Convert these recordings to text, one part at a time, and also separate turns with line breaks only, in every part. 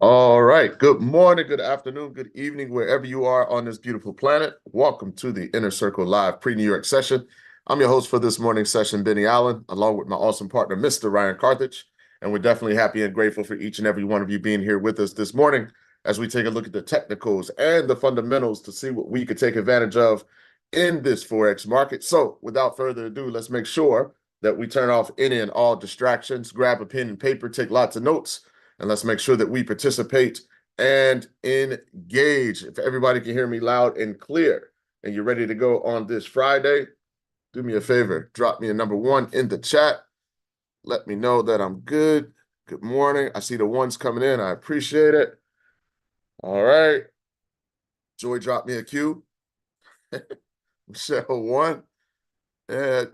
All right. Good morning, good afternoon, good evening, wherever you are on this beautiful planet. Welcome to the Inner Circle Live pre-New York session. I'm your host for this morning's session, Benny Allen, along with my awesome partner, Mr. Ryan Carthage. And we're definitely happy and grateful for each and every one of you being here with us this morning as we take a look at the technicals and the fundamentals to see what we could take advantage of in this Forex market. So without further ado, let's make sure that we turn off any and all distractions, grab a pen and paper, take lots of notes, and let's make sure that we participate and engage. If everybody can hear me loud and clear and you're ready to go on this Friday, do me a favor, drop me a number 1 in the chat. Let me know that I'm good. Good morning. I see the ones coming in. I appreciate it. All right. Joy dropped me a Q. Michelle 1.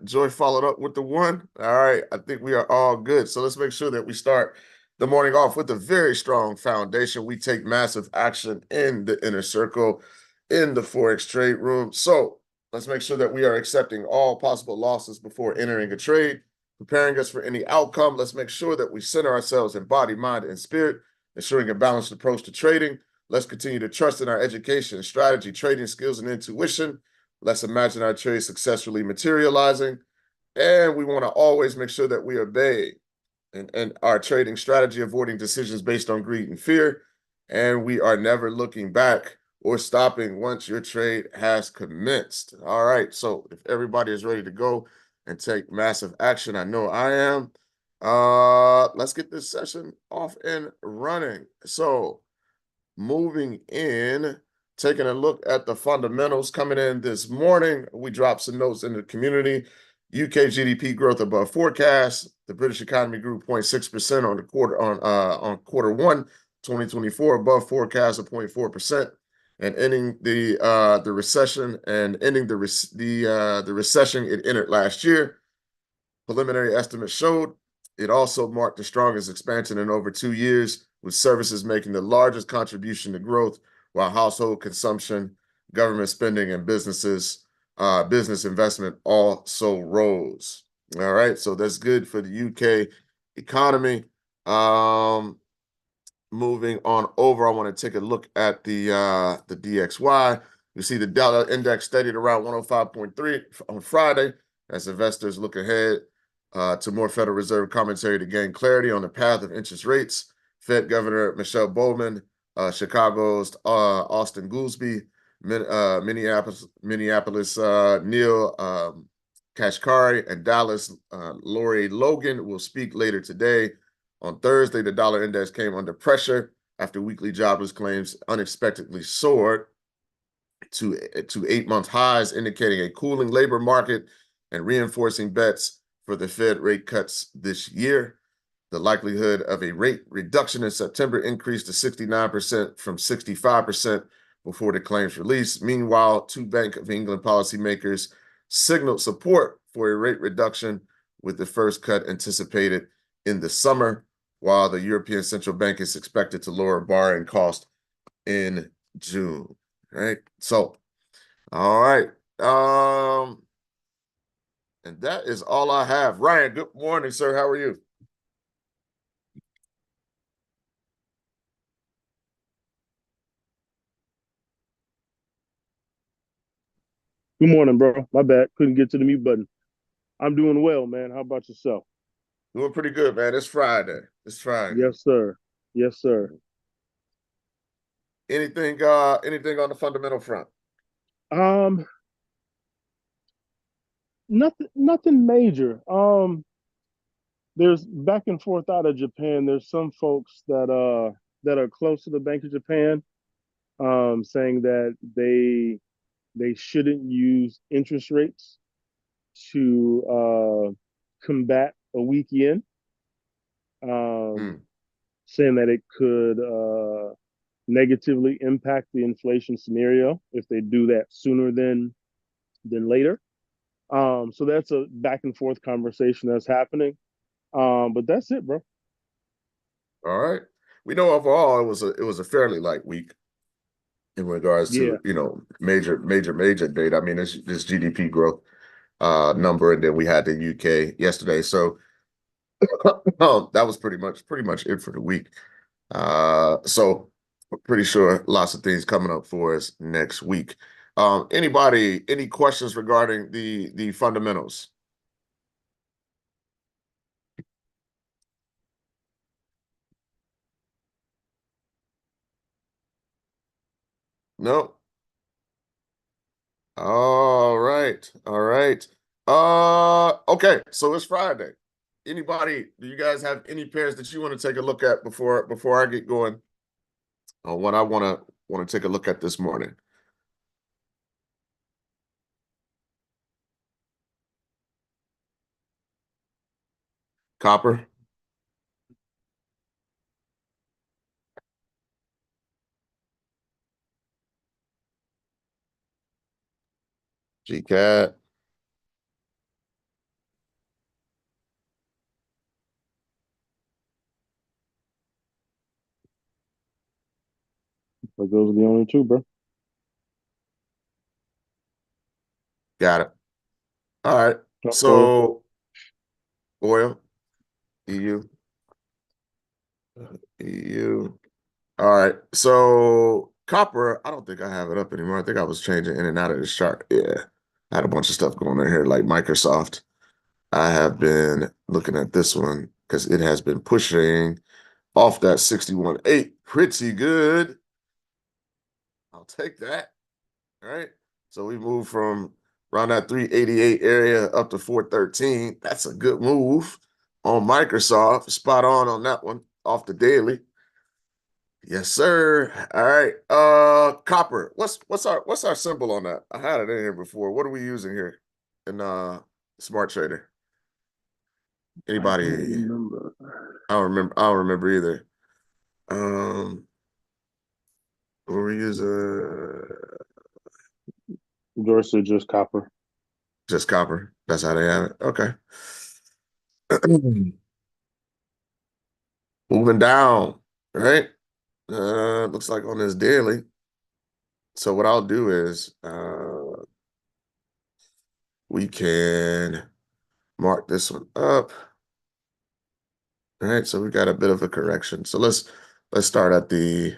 Joy followed up with the 1. All right. I think we are all good. So let's make sure that we start the morning off with a very strong foundation. We take massive action in the inner circle, in the Forex trade room. So let's make sure that we are accepting all possible losses before entering a trade, preparing us for any outcome. Let's make sure that we center ourselves in body, mind, and spirit, ensuring a balanced approach to trading. Let's continue to trust in our education, strategy, trading skills, and intuition. Let's imagine our trade successfully materializing. And we want to always make sure that we obey and our trading strategy, avoiding decisions based on greed and fear. And we are never looking back or stopping once your trade has commenced. All right. So if everybody is ready to go and take massive action, I know I am. Let's get this session off and running. So moving in, taking a look at the fundamentals coming in this morning, we dropped some notes in the community. UK GDP growth above forecast. The British economy grew 0.6% on the quarter one, 2024, above forecast of 0.4%, and ending the recession and ending the recession it entered last year. Preliminary estimates showed it also marked the strongest expansion in over 2 years, with services making the largest contribution to growth, while household consumption, government spending, and business investment also rose. All right, so that's good for the UK economy. Moving on over, I want to take a look at the DXY. You see the dollar index steadied around 105.3 on Friday as investors look ahead to more Federal Reserve commentary to gain clarity on the path of interest rates. Fed Governor Michelle Bowman, Chicago's Austin Goolsbee, Minneapolis Neil Kashkari, and Dallas Lori Logan will speak later today. On Thursday, the dollar index came under pressure after weekly jobless claims unexpectedly soared to 8-month highs, indicating a cooling labor market and reinforcing bets for the Fed rate cuts this year. The likelihood of a rate reduction in September increased to 69% from 65% before the claims release. Meanwhile, 2 Bank of England policymakers signaled support for a rate reduction, with the first cut anticipated in the summer, while the European Central Bank is expected to lower borrowing costs in June. Right. So, all right. And that is all I have. Ryan, good morning, sir. How are you?
Good morning, bro. My bad. Couldn't get to the mute button. I'm doing well, man. How about yourself?
Doing pretty good, man. It's Friday. It's Friday.
Yes, sir. Yes, sir.
Anything on the fundamental front?
Um, nothing major. There's back and forth out of Japan. There's some folks that are close to the Bank of Japan, saying that they shouldn't use interest rates to combat a weak yen. Um,
Mm.
saying that it could negatively impact the inflation scenario if they do that sooner than later. So that's a back and forth conversation that's happening. But that's it, bro.
All right. We know overall it was a fairly light week in regards
Yeah,
to, major data. I mean, this GDP growth number, and then we had the UK yesterday. So that was pretty much it for the week. So I'm pretty sure lots of things coming up for us next week. Any questions regarding the fundamentals? No. All right. All right. Okay, so it's Friday. Do you guys have any pairs that you want to take a look at before I get going on what I want to take a look at this morning? Copper, GCAT,
But those are the only two, bro.
got it. All right.
Oil.
So oil, EU, EU. All right. So copper, I don't think I have it up anymore. I think I was changing in and out of this chart. Yeah. I had a bunch of stuff going on here, like Microsoft. I have been looking at this one because it has been pushing off that 61.8 pretty good. I'll take that. All right. So we moved from around that 388 area up to 413. That's a good move on Microsoft. Spot on that one off the daily. Yes, sir. All right. Copper. What's our symbol on that? I had it in here before. What are we using here in Smart Trader?
I don't
Anybody?
remember.
I don't remember either. What were we using?
Dorsey just copper.
Just copper. That's how they have it. Okay. Moving down, right? Looks like on this daily. So what I'll do is we can mark this one up. All right, so we got a bit of a correction. So let's start at the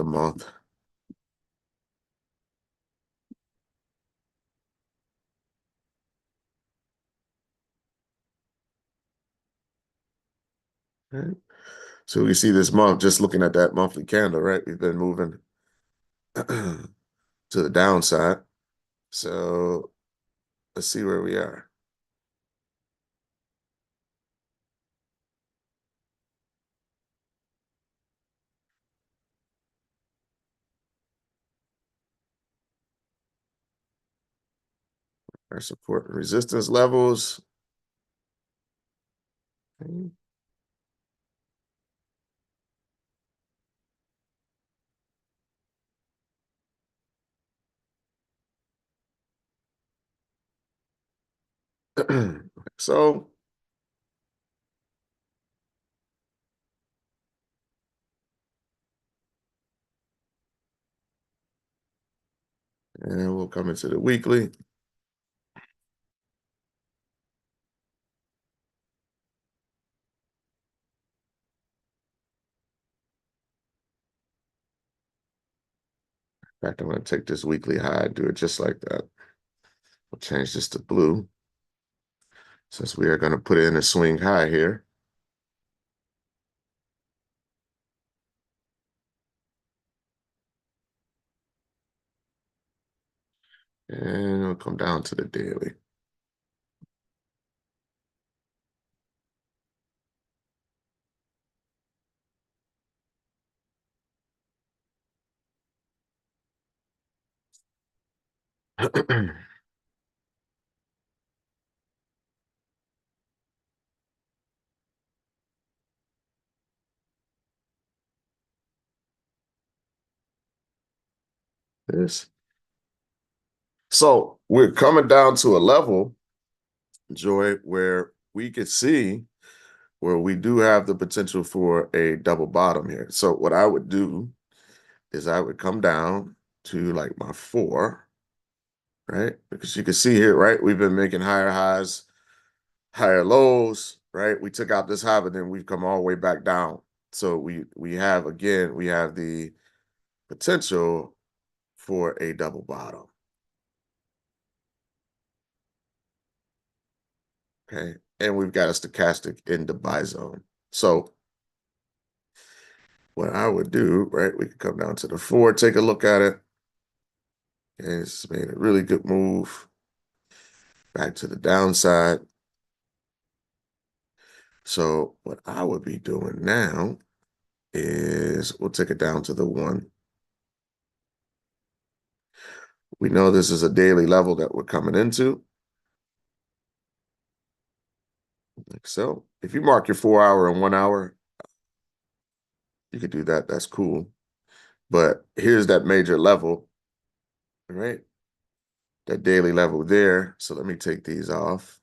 month. All right. So we see this month, just looking at that monthly candle, right? We've been moving to the downside. So let's see where we are. Our support and resistance levels. Okay. So and we'll come into the weekly. In fact, I'm going to take this weekly high and do it just like that. We'll change this to blue since we are going to put in a swing high here. And we'll come down to the daily. This. So we're coming down to a level, Joy, where we could see where we do have the potential for a double bottom here. So what I would do is I would come down to like my 4, right? Because you can see here, right? We've been making higher highs, higher lows, right? We took out this high, but then we've come all the way back down. So we have the potential for a double bottom. Okay. And we've got a stochastic in the buy zone. So what I would do, right? We could come down to the 4, take a look at it. And it's made a really good move back to the downside. So what I would be doing now is we'll take it down to the 1. We know this is a daily level that we're coming into. Like so. If you mark your 4-hour and 1-hour, you could do that. That's cool. But here's that major level, right? That daily level there. So let me take these off.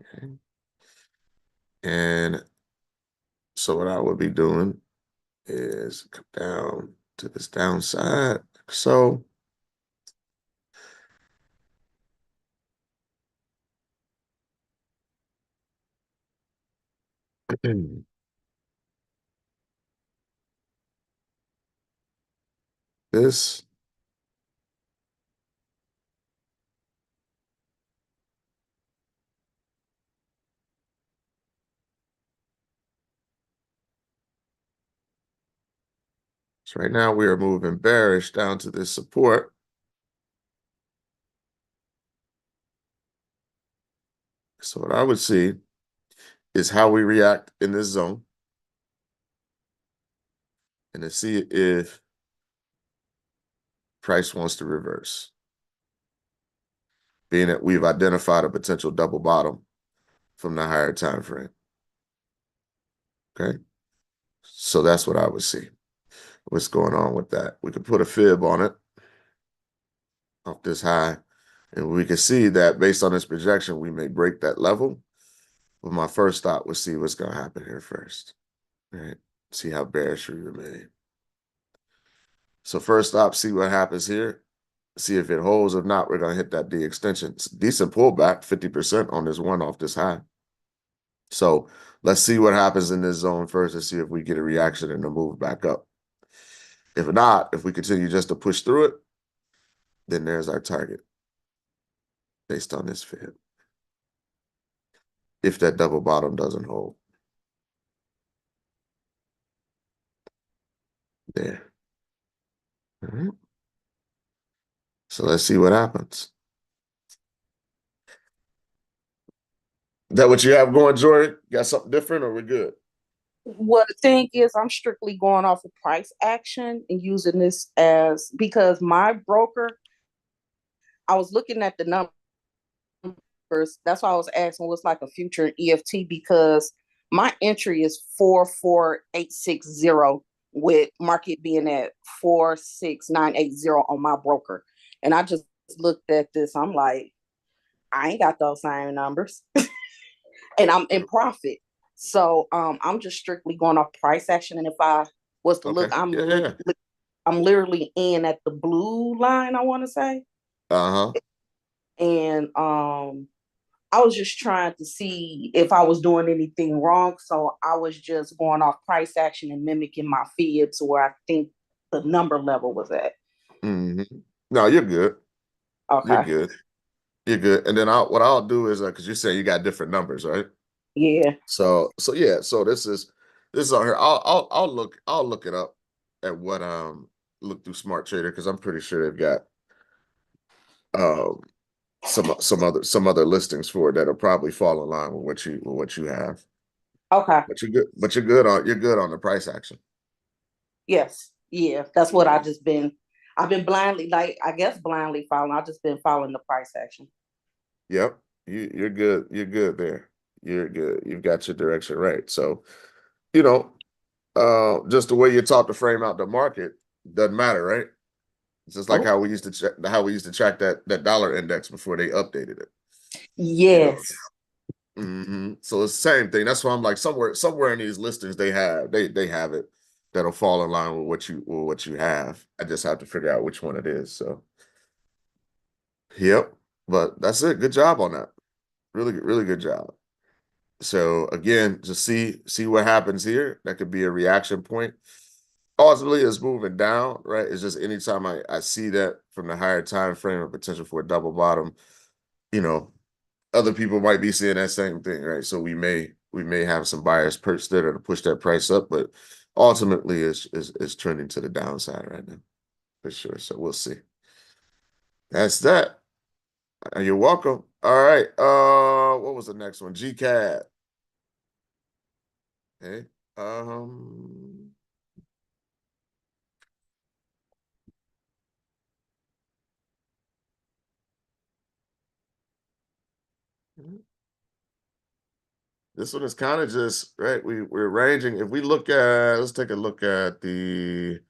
Okay. And so what I would be doing is come down to this downside. So this, so right now we are moving bearish down to this support. So what I would see is how we react in this zone and to see if price wants to reverse, being that we've identified a potential double bottom from the higher time frame. Okay. So that's what I would see. What's going on with that? We could put a fib on it off this high, and we can see that based on this projection, we may break that level. But my first thought was see what's going to happen here first. Right? See how bearish we remain. So first up, see what happens here. See if it holds. If not, we're going to hit that D extension. It's a decent pullback, 50% on this one off this high. So let's see what happens in this zone first and see if we get a reaction and a move back up. If not, if we continue just to push through it, then there's our target based on this fib. If that double bottom doesn't hold. There. All right. So let's see what happens. Is that what you have going, Jordan? Got something different or we're good?
Well, the thing is, I'm strictly going off of price action and using this as because my broker, I was looking at the numbers. That's why I was asking what's like a future EFT because my entry is 44860 with market being at 46980 on my broker. And I just looked at this. I'm like, I ain't got those same numbers. And I'm in profit. So I'm just strictly going off price action. And if I was to
Okay.
look,
Yeah.
I'm literally in at the blue line, I want to say.
Uh-huh.
And I was just trying to see if I was doing anything wrong. So I was just going off price action and mimicking my fibs where I think the number level was at.
Mm-hmm. No, you're good. You're
Okay.
good. You're good. And then what I'll do is because you say you got different numbers, right?
Yeah.
So yeah. So this is on here. I'll look it up at what look through Smart Trader because I'm pretty sure they've got um some other listings for it that'll probably fall in line with what you have.
Okay.
But you're good. But you're good on the price action.
Yes. Yeah. That's what
Yeah.
I've been blindly, like, I guess blindly following. I've just been following the price action.
Yep. You're good. You're good there. You're good. You've got your direction right. So, you know, just the way you taught to frame out the market doesn't matter, right? It's just like
Oh,
how we used to track that dollar index before they updated it. You know.
yes.
So it's the same thing. That's why I'm like somewhere in these listings they have it that'll fall in line with what you have. I just have to figure out which one it is. So, yep. But that's it. Good job on that. Really good job. So again, just see what happens here. That could be a reaction point. Ultimately, it's moving down, right? It's just anytime I see that from the higher time frame of potential for a double bottom, you know, other people might be seeing that same thing, right? So we may have some buyers perched there to push that price up, but ultimately it's trending to the downside right now for sure. So we'll see. That's that. You're welcome. All right. What was the next one? GCAD. Okay. This one is kind of just right. We're ranging. If we look at, let's take a look at the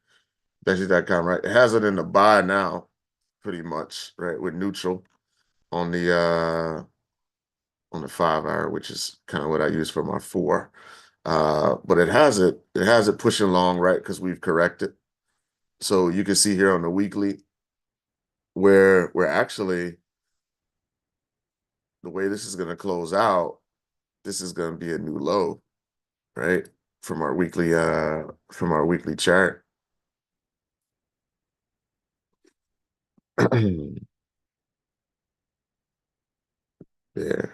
Betty.com, right? It has it in the buy now, pretty much, right? With neutral on the 5 hour, which is kind of what I use for my 4. But it has it pushing long, right? Because we've corrected. So you can see here on the weekly where we're actually the way this is going to close out, this is going to be a new low, right? From our weekly chart. Yeah.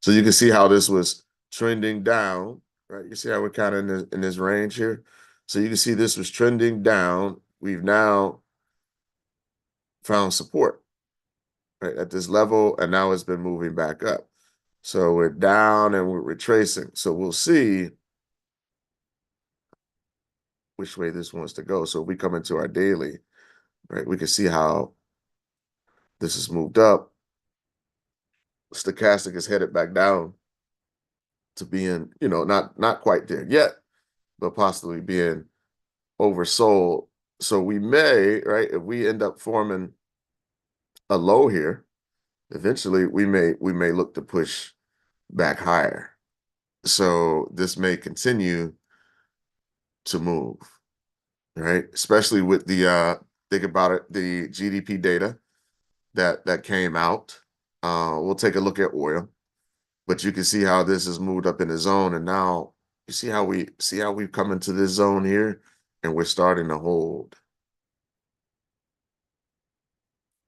So you can see how this was trending down, right? You see how we're kind of in this range here. So you can see this was trending down. We've now found support, right, at this level, and now it's been moving back up. So we're down and we're retracing. So we'll see which way this wants to go. So if we come into our daily, right, we can see how this has moved up. Stochastic is headed back down to being, not quite there yet, but possibly being oversold. So we may, right, if we end up forming a low here, eventually we may look to push back higher. So this may continue to move, right? Especially with the think about it, the GDP data that came out. We'll take a look at oil, but you can see how this has moved up in the zone, and now you see how we've come into this zone here, and we're starting to hold.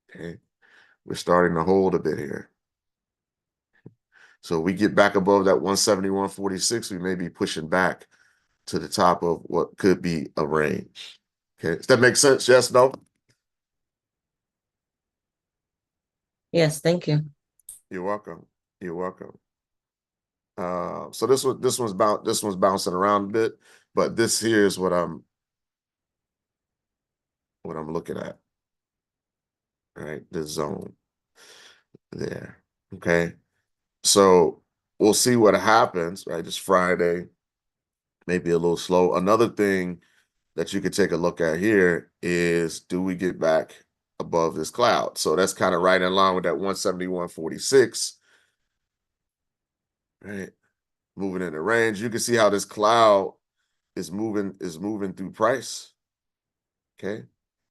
Okay, we're starting to hold a bit here. So we get back above that 171.46, we may be pushing back to the top of what could be a range. Okay, does that make sense? Yes, no?
Yes, thank you.
You're welcome. You're welcome. So this one's bouncing around a bit, but this here is what I'm looking at. All right, the zone there. Okay, so we'll see what happens. Right, it's Friday, maybe a little slow. Another thing that you could take a look at here is, do we get back above this cloud? So that's kind of right in line with that 171.46. Right, moving in the range. You can see how this cloud is moving through price. Okay,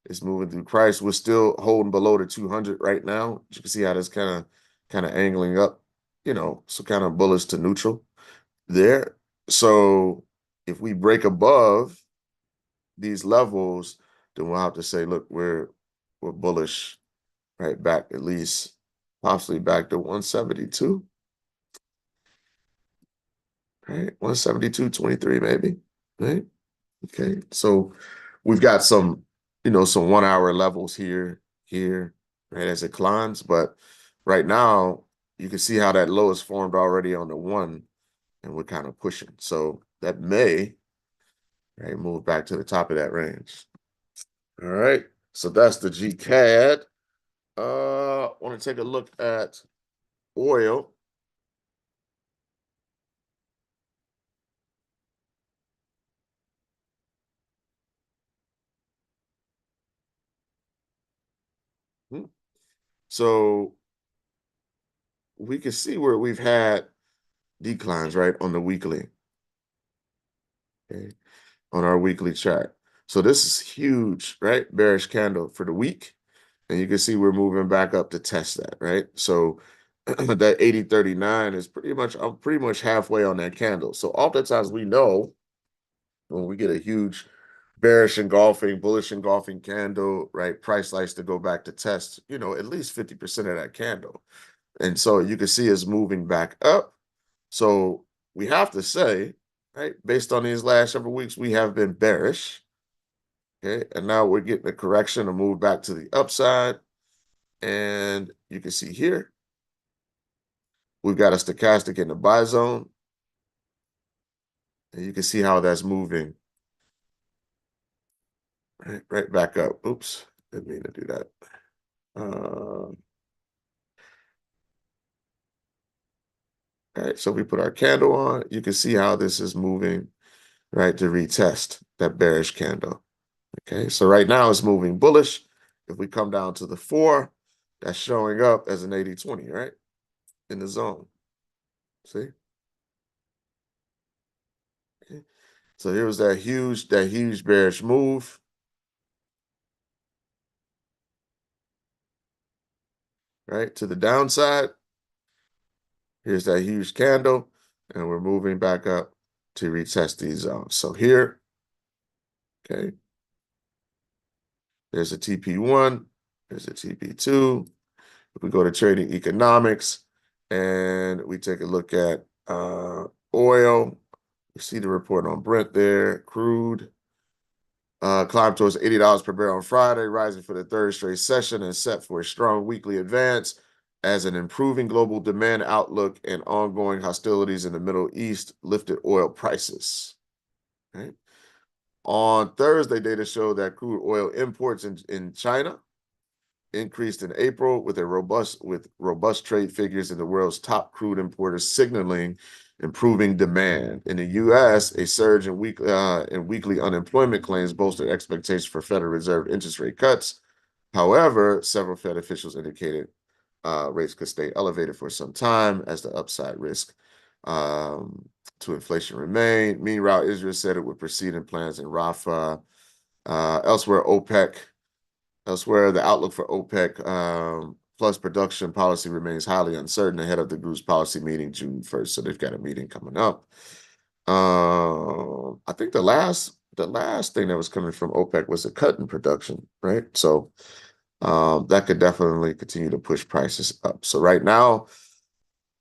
it's moving through price. We're still holding below the 200 right now. You can see how this kind of angling up, so kind of bullish to neutral there. So if we break above these levels, then we'll have to say, look, we're bullish, right, back at least possibly back to 172, right, 172.23 maybe, right? Okay, so we've got some 1 hour levels here, right, as it climbs, but right now you can see how that low is formed already on the 1, and we're kind of pushing. So that may, right, move back to the top of that range. All right, so that's the GCAD. I want to take a look at oil. So we can see where we've had declines, right, on the weekly. Okay, on our weekly chart. So this is huge, right? Bearish candle for the week. And you can see we're moving back up to test that, right? So that 80.39 is I'm pretty much halfway on that candle. So oftentimes we know when we get a huge bearish engulfing, bullish engulfing candle, right? Price likes to go back to test, at least 50% of that candle. And so you can see it's moving back up. So we have to say, right, based on these last several weeks, we have been bearish. Okay. And now we're getting a correction to move back to the upside. And you can see here, we've got a stochastic in the buy zone. And you can see how that's moving right back up. Oops, didn't mean to do that. All right, so we put our candle on. You can see how this is moving, right, to retest that bearish candle. Okay, so right now it's moving bullish. If we come down to the 4, that's showing up as an 80-20, right, in the zone. See? Okay. So here was that huge bearish move. Right, to the downside. Here's that huge candle, and we're moving back up to retest these zones. So here, okay, there's a TP1, there's a TP2. If we go to trading economics and we take a look at oil, you see the report on Brent there, crude. Climbed towards $80 per barrel on Friday, rising for the third straight session and set for a strong weekly advance as an improving global demand outlook and ongoing hostilities in the Middle East lifted oil prices. Okay. On Thursday, data showed that crude oil imports in China increased in April with robust trade figures in the world's top crude importers signaling improving demand. In the U.S., a surge in weekly unemployment claims bolstered expectations for Federal Reserve interest rate cuts. However, several Fed officials indicated rates could stay elevated for some time as the upside risk to inflation remained. Meanwhile, Israel said it would proceed in plans in Rafah. Elsewhere, the outlook for OPEC plus production policy remains highly uncertain ahead of the group's policy meeting June 1st. So they've got a meeting coming up. I think the last thing that was coming from OPEC was a cut in production, right? So that could definitely continue to push prices up. So right now,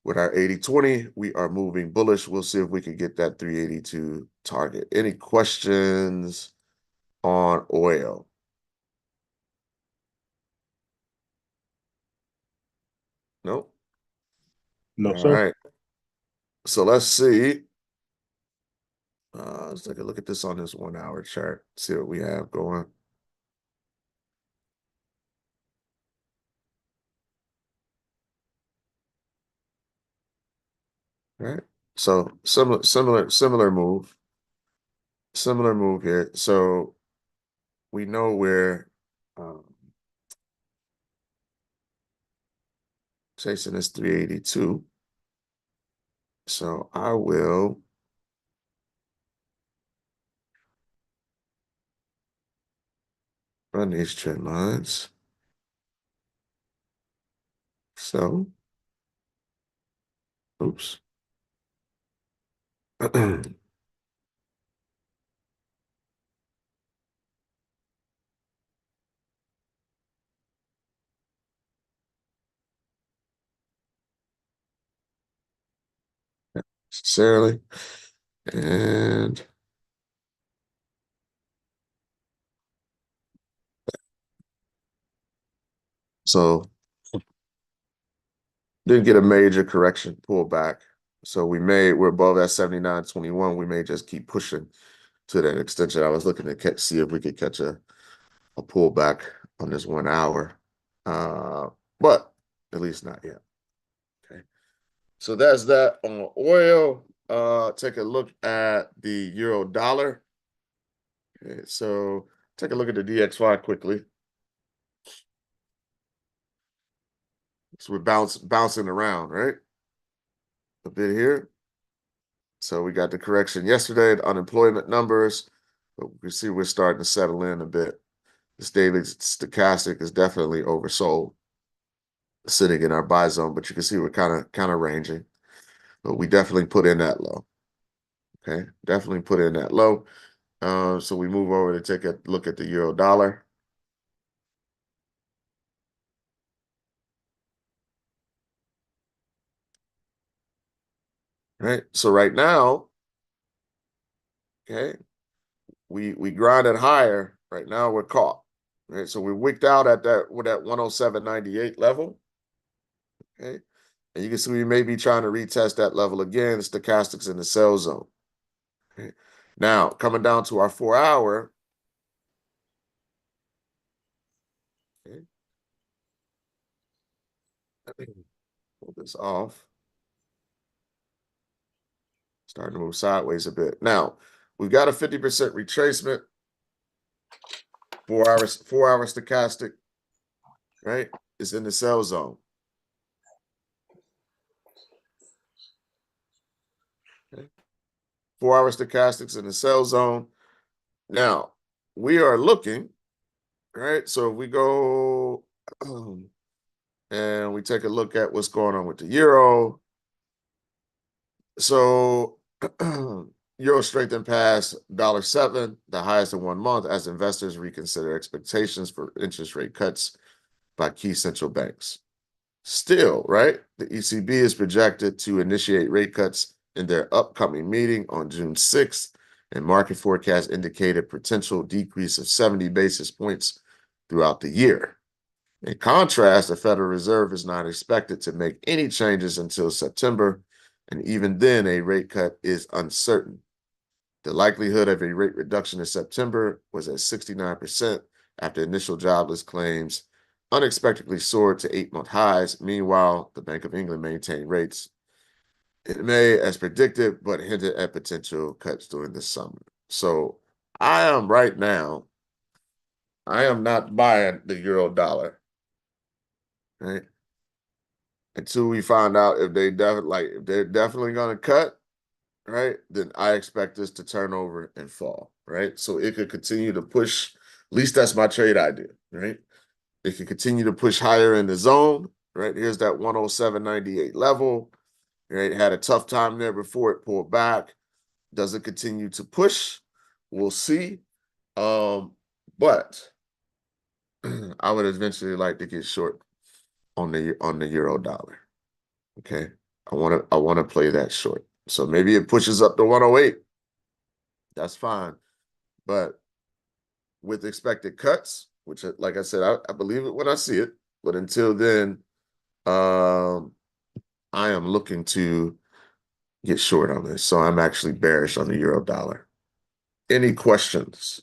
with our 80-20, we are moving bullish. We'll see if we can get that 382 target. Any questions on oil? Nope.
No,
All
sir.
right. So let's see. Let's take a look at this on this 1 hour chart. See what we have going. All right. So similar move. Similar move here. So we know where chasing is 382. So I will run these trend lines. So, oops. Necessarily. And so didn't get a major correction pullback. So we're above that 79.21. We may just keep pushing to that extension. I was looking to see if we could catch a pullback on this 1 hour. But at least not yet. Okay. So that's that on oil. Take a look at the euro dollar. Okay, so take a look at the DXY quickly. So we're bouncing around, right? A bit here. So we got the correction yesterday, the unemployment numbers, but we see we're starting to settle in a bit. This daily stochastic is definitely oversold, sitting in our buy zone, but you can see we're kind of ranging. But we definitely put in that low. Okay, definitely put in that low. So we move over to take a look at the euro dollar. Right. So right now, okay, we grinded higher. Right now we're caught. Right. So we wicked out at that with that 107.98 level. Okay. And you can see we may be trying to retest that level again. Stochastics in the sell zone. Okay. Now coming down to our 4-hour. Okay. Pull this off. Starting to move sideways a bit. Now, we've got a 50% retracement. 4 hour stochastic, right? Is in the sell zone. Okay. 4 hour stochastics in the sell zone. Now, we are looking, right? So if we go and we take a look at what's going on with the euro. So euro strengthened past $7, the highest in 1 month, as investors reconsider expectations for interest rate cuts by key central banks. Still, right, the ECB is projected to initiate rate cuts in their upcoming meeting on June 6th, and market forecasts indicate a potential decrease of 70 basis points throughout the year. In contrast, the Federal Reserve is not expected to make any changes until September, and even then, a rate cut is uncertain. The likelihood of a rate reduction in September was at 69% after initial jobless claims unexpectedly soared to 8-month highs. Meanwhile, the Bank of England maintained rates in May as predicted, but hinted at potential cuts during the summer. So I am right now, I am not buying the euro dollar, right? Until we find out if they're definitely going to cut, right? Then I expect this to turn over and fall, right? So it could continue to push. At least that's my trade idea, right? It can continue to push higher in the zone, right? Here's that 107.98 level, right? Had a tough time there before it pulled back. Does it continue to push? We'll see. But I would eventually like to get short on the euro dollar. Okay. I want to play that short. So maybe it pushes up to 108. That's fine. But with expected cuts, which, like I said, I believe it when I see it. But until then, I am looking to get short on this. So I'm actually bearish on the euro dollar. Any questions?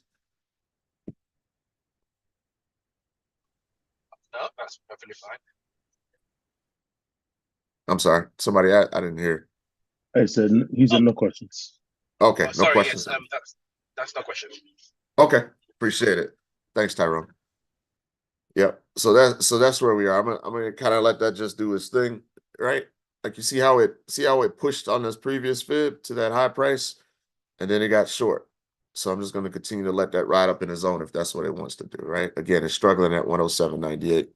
No, that's perfectly fine.
I'm sorry. Somebody, I didn't hear.
I said he said no questions.
Okay, no
Sorry,
questions.
yes, that's no question.
Okay, appreciate it. Thanks, Tyrone. Yep. So that's where we are. I'm gonna kind of let that just do its thing, right? Like you see how it pushed on this previous fib to that high price, and then it got short. So I'm just going to continue to let that ride up in the zone if that's what it wants to do, right? Again, it's struggling at 107.98.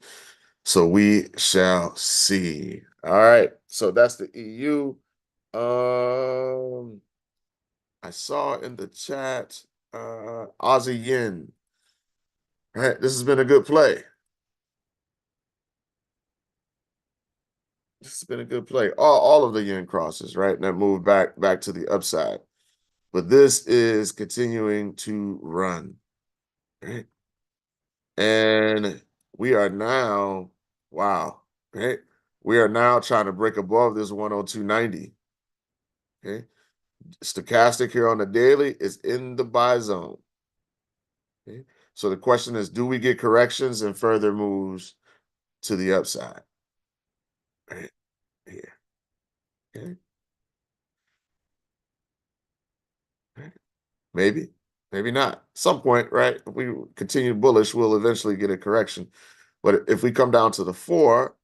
So we shall see. All right. So that's the EU. I saw in the chat Aussie yen. All right, this has been a good play. This has been a good play. All of the yen crosses, right? And that moved back to the upside. But this is continuing to run. Right? And we are now, wow, right? We are now trying to break above this 102.90. Okay. Stochastic here on the daily is in the buy zone. Okay. So the question is, do we get corrections and further moves to the upside? Right here. Okay. Right. Maybe, maybe not. Some point, right? If we continue bullish, we'll eventually get a correction. But if we come down to the 4,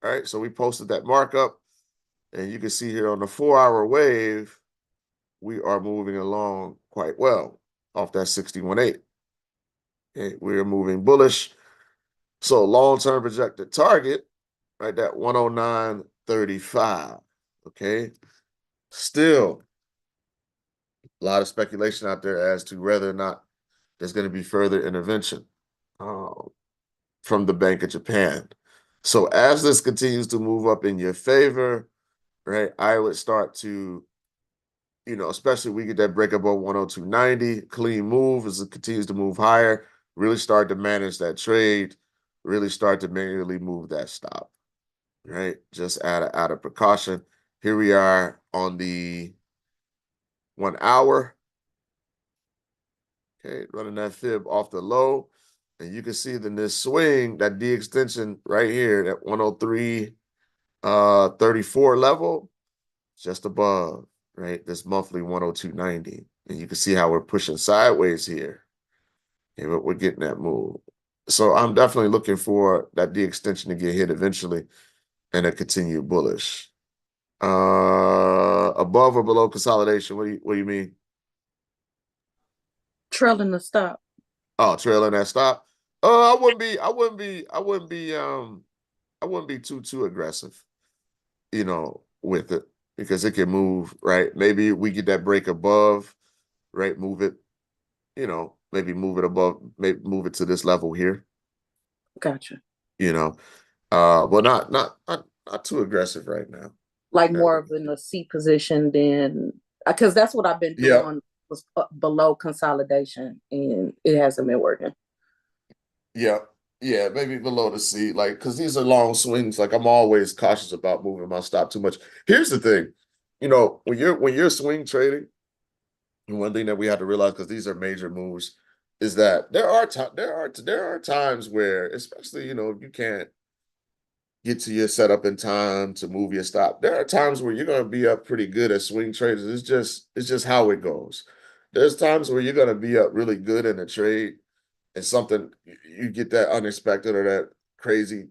right? So we posted that markup, and you can see here on the 4-hour wave, we are moving along quite well off that 61.8. Okay, we're moving bullish. So long-term projected target, right, that 109.35. Okay. Still a lot of speculation out there as to whether or not there's going to be further intervention from the Bank of Japan. So as this continues to move up in your favor, right, I would start to, especially we get that break above 102.90, clean move as it continues to move higher, really start to manage that trade, really start to manually move that stop, right? Just out of precaution. Here we are on the 1 hour. Okay, running that fib off the low. And you can see then this swing, that D extension right here, that 103.34 level, just above, right? This monthly 102.90. And you can see how we're pushing sideways here. Okay, but we're getting that move. So I'm definitely looking for that D extension to get hit eventually and a continued bullish. Above or below consolidation, what do you mean?
Trailing the stop.
Oh, trailing that stop. I wouldn't be too aggressive, with it because it can move, right? Maybe we get that break above, right? Move it, maybe move it above, maybe move it to this level here,
Gotcha.
But not too aggressive right now.
Like more of in a C position than because that's what I've been doing
Yeah.
was below consolidation and it hasn't been working.
Yeah. Yeah, maybe below the C, like, because these are long swings. Like, I'm always cautious about moving my stop too much. Here's the thing, when you're swing trading, and one thing that we have to realize, because these are major moves, is that there are times where, especially, you can't get to your setup in time to move your stop. There are times where you're going to be up pretty good as swing traders. It's just how it goes. There's times where you're going to be up really good in a trade and something you get that unexpected or that crazy,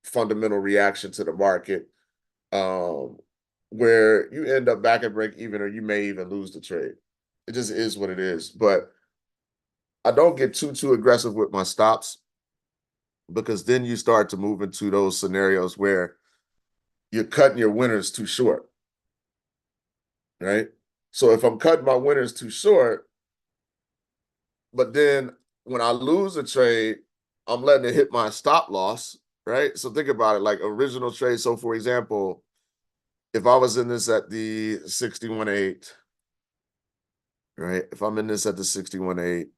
fundamental reaction to the market, where you end up back at break even, or you may even lose the trade. It just is what it is. But I don't get too aggressive with my stops, because then you start to move into those scenarios where you're cutting your winners too short, right? So if I'm cutting my winners too short, but then when I lose a trade, I'm letting it hit my stop loss, right? So think about it like original trade. So for example, if I was in this at the 61.8, right? If I'm in this at the 61.8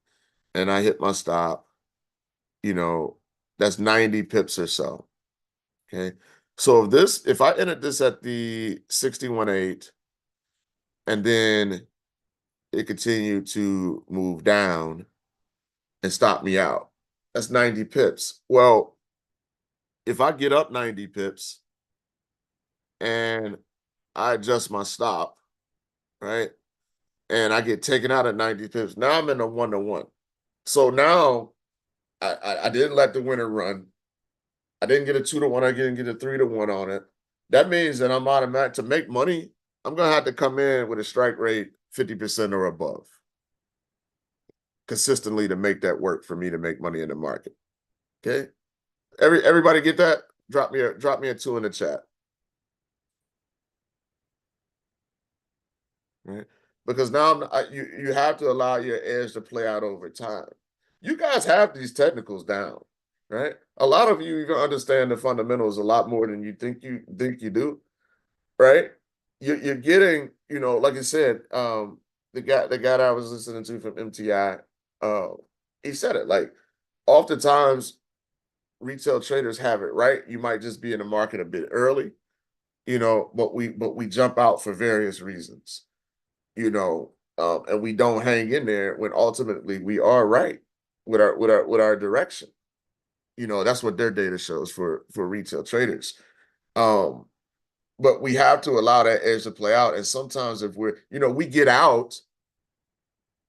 and I hit my stop, that's 90 pips or so. Okay. So if I entered this at the 61.8 and then it continued to move down and stop me out, that's 90 pips. Well, if I get up 90 pips and I adjust my stop, right? And I get taken out at 90 pips, now I'm in a 1-to-1. So now I didn't let the winner run. I didn't get a 2-to-1. I didn't get a 3-to-1 on it. That means that I'm automatic to make money. I'm going to have to come in with a strike rate 50% or above consistently to make that work for me to make money in the market. Okay. Everybody get that? Drop me a 2 in the chat. Right? Because now you have to allow your edge to play out over time. You guys have these technicals down, right? A lot of you even understand the fundamentals a lot more than you think you do, right? You're getting, like I said, the guy that I was listening to from MTI, he said it like oftentimes retail traders have it right. You might just be in the market a bit early, but we jump out for various reasons, and we don't hang in there when ultimately we are right with our direction. That's what their data shows for retail traders. But we have to allow that edge to play out. And sometimes if we get out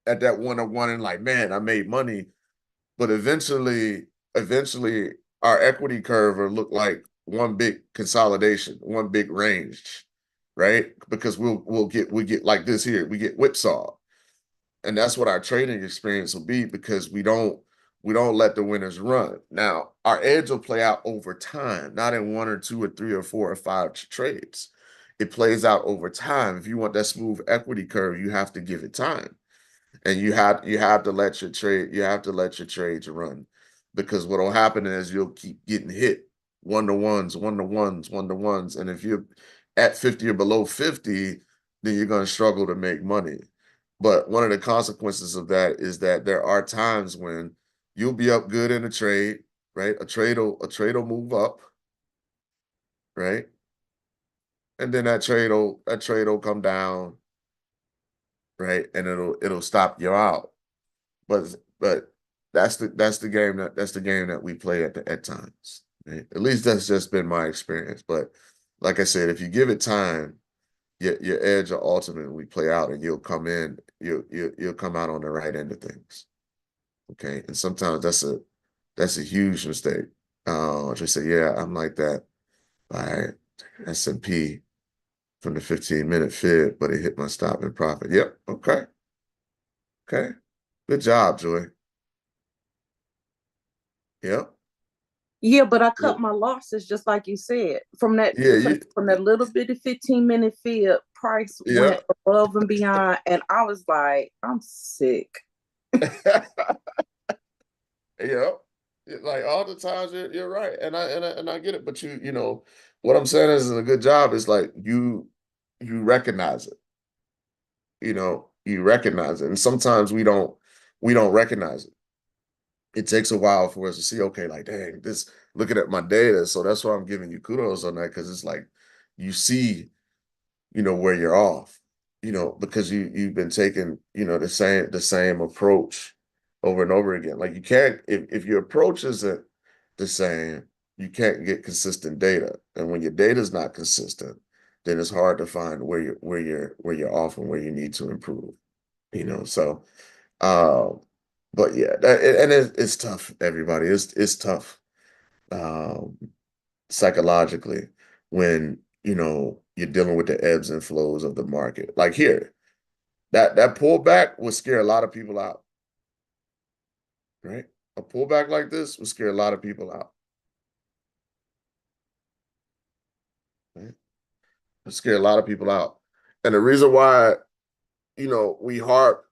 at that 1-to-1 and like, man, I made money, but eventually our equity curve will look like one big consolidation, one big range, right? Because we get like this here, we get whipsaw. And that's what our trading experience will be, because we don't We don't let the winners run. Now, our edge will play out over time, not in 1 or 2 or 3 or 4 or 5 trades. It plays out over time. If you want that smooth equity curve, you have to give it time. And you have to let your trades run, because what will happen is you'll keep getting hit 1-to-1s, 1-to-1s, 1-to-1s. And if you're at 50 or below 50, then you're going to struggle to make money. But one of the consequences of that is that there are times when you'll be up good in a trade, right? A trade will move up, right? And then that trade will come down, right? And it'll stop you out. But that's the game that we play at times. Right? At least that's just been my experience. But like I said, if you give it time, your edge will ultimately play out, and you'll come out on the right end of things. Okay, and sometimes that's a huge mistake. Just say, yeah, I'm like that by S&P from the 15-minute fib, but it hit my stop and profit. Yep. Okay. Good job, Joy. Yep.
Yeah, but I
Yeah.
cut my losses just like you said. From that
Yeah.
from that little bitty 15-minute fib, price
Yeah.
went above and beyond, and I was like, I'm sick.
Yeah. Like all the times you're right. And I get it, but you know, what I'm saying is a good job is like you recognize it. You know, you recognize it. And sometimes we don't recognize it. It takes a while for us to see, okay, like, dang, this, looking at my data. So that's why I'm giving you kudos on that, because it's like you see, you know, where you're off, you know, because you've been taking, you know, the same approach over and over again. Like you can't, if your approach isn't the same, you can't get consistent data. And when your data is not consistent, then it's hard to find where you're off and where you need to improve. You know, so but yeah, it's tough, everybody. It's tough um psychologically when you know you're dealing with the ebbs and flows of the market. Like here, that pullback will scare a lot of people out, right? A pullback like this will scare a lot of people out. Right? It'll scare a lot of people out. And the reason why, you know, we harp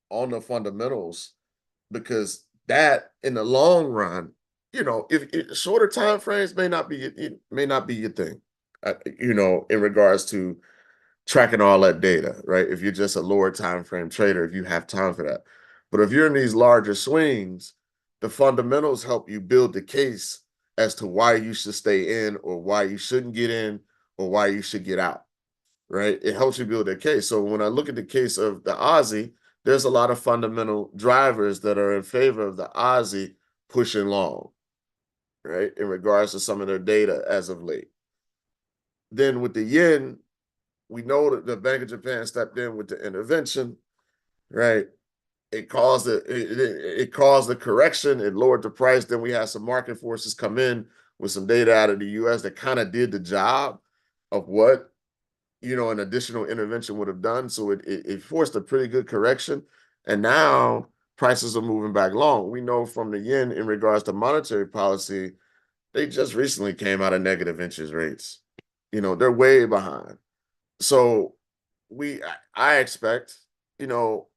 on the fundamentals, because that in the long run, you know, if shorter time frames may not be, it may not be your thing, you know, in regards to tracking all that data, right? If you're just a lower time frame trader, if you have time for that. But if you're in these larger swings, the fundamentals help you build the case as to why you should stay in or why you shouldn't get in or why you should get out, right? It helps you build a case. So when I look at the case of the Aussie, there's a lot of fundamental drivers that are in favor of the Aussie pushing long, right? In regards to some of their data as of late. Then with the yen, we know that the Bank of Japan stepped in with the intervention, right? It caused it caused the correction. It lowered the price. Then we had some market forces come in with some data out of the U.S. that kind of did the job of what, you know, an additional intervention would have done. So it forced a pretty good correction. And now prices are moving back long. We know from the yen in regards to monetary policy, they just recently came out of negative interest rates. You know, they're way behind. So I expect, you know,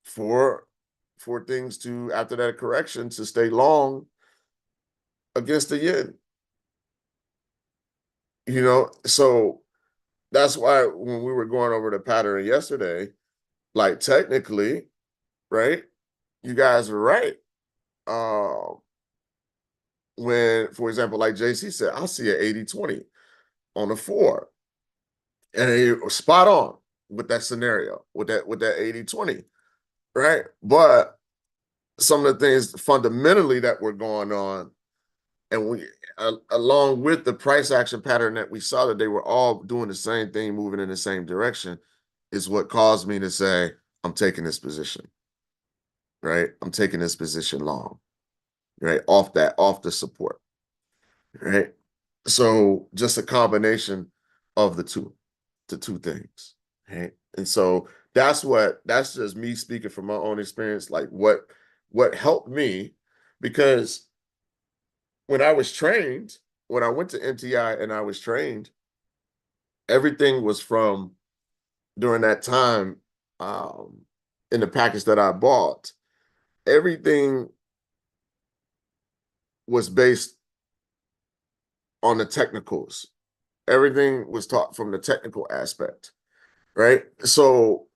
for things to, after that correction, to stay long against the yen. You know, so that's why when we were going over the pattern yesterday, like technically, right, you guys were right. When, for example, like JC said, I'll see an 80-20 on the 4. And it was spot on with that scenario, with that 80-20, right? But some of the things fundamentally that were going on, and we along with the price action pattern that we saw, that they were all doing the same thing, moving in the same direction, is what caused me to say, I'm taking this position, right? I'm taking this position long, right? Off the support, right? So just a combination of the two things, right? And so that's just me speaking from my own experience, like what what helped me, because when I was trained, when I went to NTI and I was trained, everything was from during that time, in the package that I bought, everything was based on the technicals. Everything was taught from the technical aspect, right? So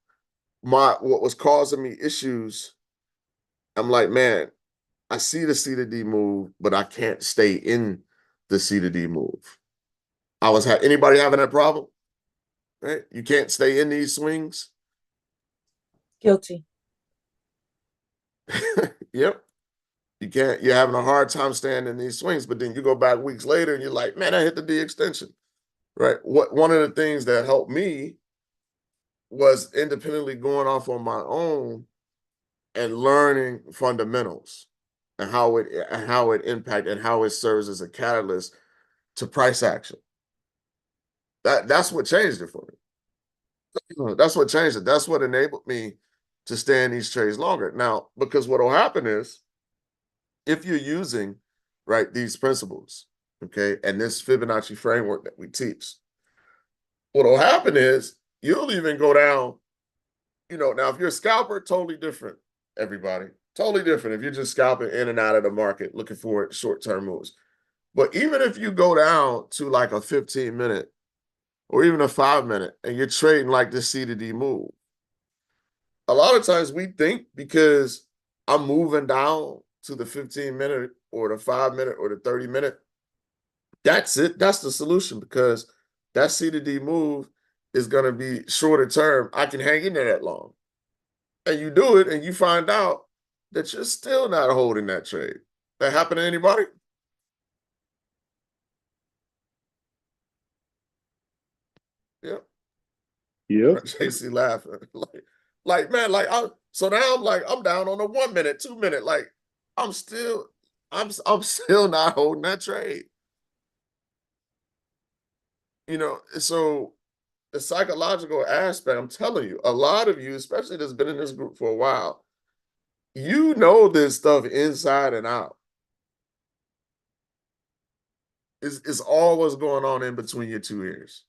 what was causing me issues, I'm like, man, I see the C to D move, but I can't stay in the C to D move. Anybody having that problem? Right? You can't stay in these swings.
Guilty.
Yep. You can't, you're having a hard time staying in these swings, but then you go back weeks later and you're like, man, I hit the D extension. Right. One of the things that helped me was independently going off on my own and learning fundamentals and how it impact and how it serves as a catalyst to price action. That's what changed it for me. That's what changed it. That's what enabled me to stay in these trades longer. Now, because what will happen is, if you're using, right, these principles, okay, and this Fibonacci framework that we teach, what will happen is you'll even go down, now if you're a scalper, totally different, everybody. Totally different if you're just scalping in and out of the market, looking for short-term moves. But even if you go down to like a 15-minute or even a 5-minute and you're trading like this C to D move, a lot of times we think because I'm moving down to the 15-minute or the 5-minute or the 30-minute, that's it. That's the solution, because that C to D move is going to be shorter term. I can hang in there that long. And you do it and you find out that you're still not holding that trade. That happened to anybody? Yeah.
Yep.
JC laughing. like man, so now I'm like, I'm down on a 1-minute, 2-minute. Like I'm still not holding that trade. So the psychological aspect, I'm telling you, a lot of you, especially that's been in this group for a while, you know this stuff inside and out. It's all what's going on in between your two ears.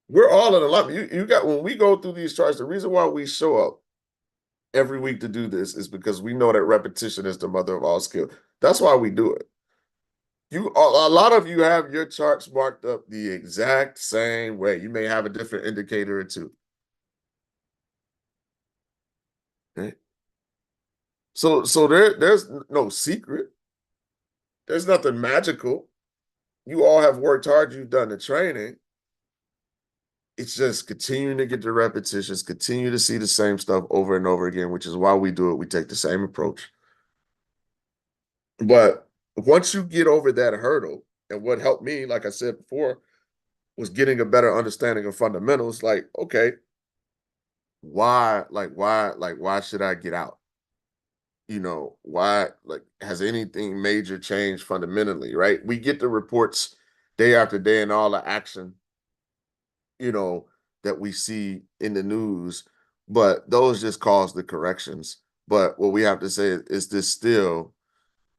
We're all in alignment. You got, when we go through these charts, the reason why we show up every week to do this is because we know that repetition is the mother of all skill. That's why we do it. A lot of you have your charts marked up the exact same way. You may have a different indicator or two. Okay? So there's no secret. There's nothing magical. You all have worked hard. You've done the training. It's just continuing to get the repetitions, continue to see the same stuff over and over again, which is why we do it. We take the same approach. But once you get over that hurdle, and what helped me, like I said before, was getting a better understanding of fundamentals. Like, okay, why should I get out? Why, like, has anything major changed fundamentally, right? We get the reports day after day and all the action, that we see in the news, but those just cause the corrections. But what we have to say is this still,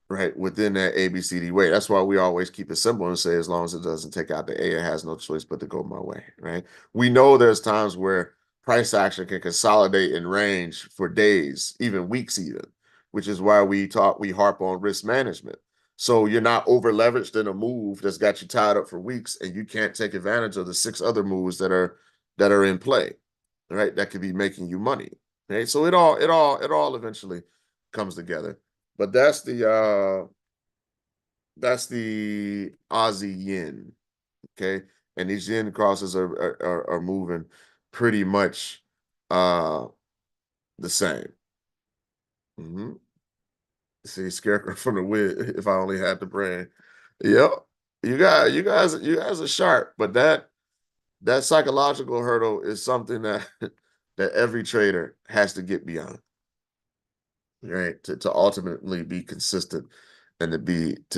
right, within that ABCD way. That's why we always keep it simple and say, as long as it doesn't take out the A, it has no choice but to go my way, right? We know there's times where price action can consolidate in range for days, even weeks even, which is why we harp on risk management. So you're not over leveraged in a move that's got you tied up for weeks, and you can't take advantage of the 6 other moves that are in play, right? That could be making you money. Right. So it all eventually comes together. But that's the Aussie yen. Okay. And these yen crosses are moving pretty much the same. Mm-hmm. See, scarecrow from the wig. If I only had the brain. Yep. You guys are sharp, but that psychological hurdle is something that that every trader has to get beyond, right? To ultimately be consistent and to